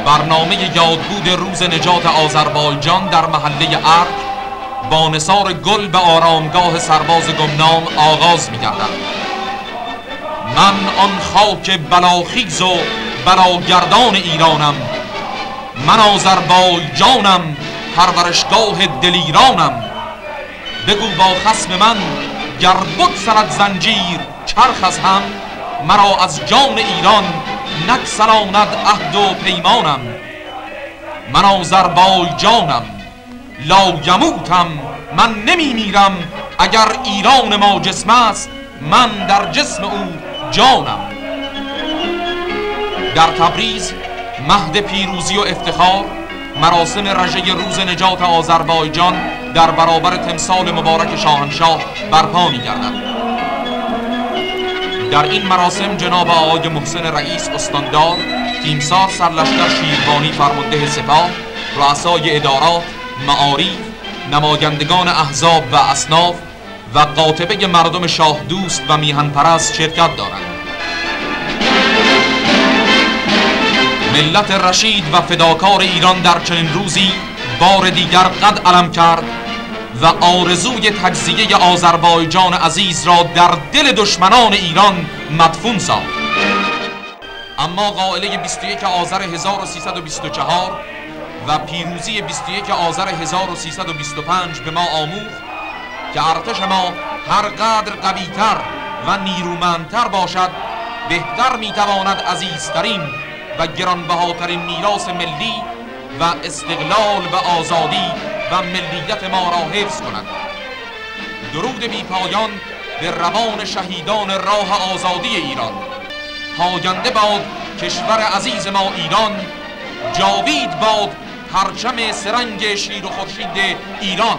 برنامه یادبود روز نجات آذربایجان در محله ارک با نثار گل به آرامگاه سرباز گمنام آغاز می گردد. من آن خاک بلاخیز و بلاگردان ایرانم، من آذربایجانم، پرورشگاه دلیرانم. بگو با خصم من گر بود سرد زنجیر چرخ از هم، مرا از جان ایران نگسلاند عهد و پیمانم. من آذربایجانم، لایموتم، من نمی میرم، اگر ایران ما جسم است من در جسم او جانم. در تبریز مهد پیروزی و افتخار مراسم رژه روز نجات آذربایجان در برابر تمثال مبارک شاهنشاه برپا می‌گردد. در این مراسم جناب آقای محسن رئیس استاندار، تیمسار سرلشکر شیروانی فرمانده سپاه، رؤسای ادارات، معارف، نمایندگان احزاب و اصناف و قاطبه مردم شاه دوست و میهن پرست شرکت دارند. ملت رشید و فداکار ایران در چنین روزی بار دیگر قد علم کرد و آرزوی تجزیه آذربایجان عزیز را در دل دشمنان ایران مدفون ساخت. اما قائله 21 آذر 1324 و پیروزی 21 آذر 1325 به ما آموخت که ارتش ما هر قدر قوی‌تر و نیرومندتر باشد، بهتر میتواند عزیزترین و گرانبهاترین میراث ملی و استقلال و آزادی و ملیت ما را حفظ کند. درود بی پایان به روان شهیدان راه آزادی ایران. پاینده باد کشور عزیز ما ایران، جاوید باد پرچم سرنگ شیر و خورشید ایران.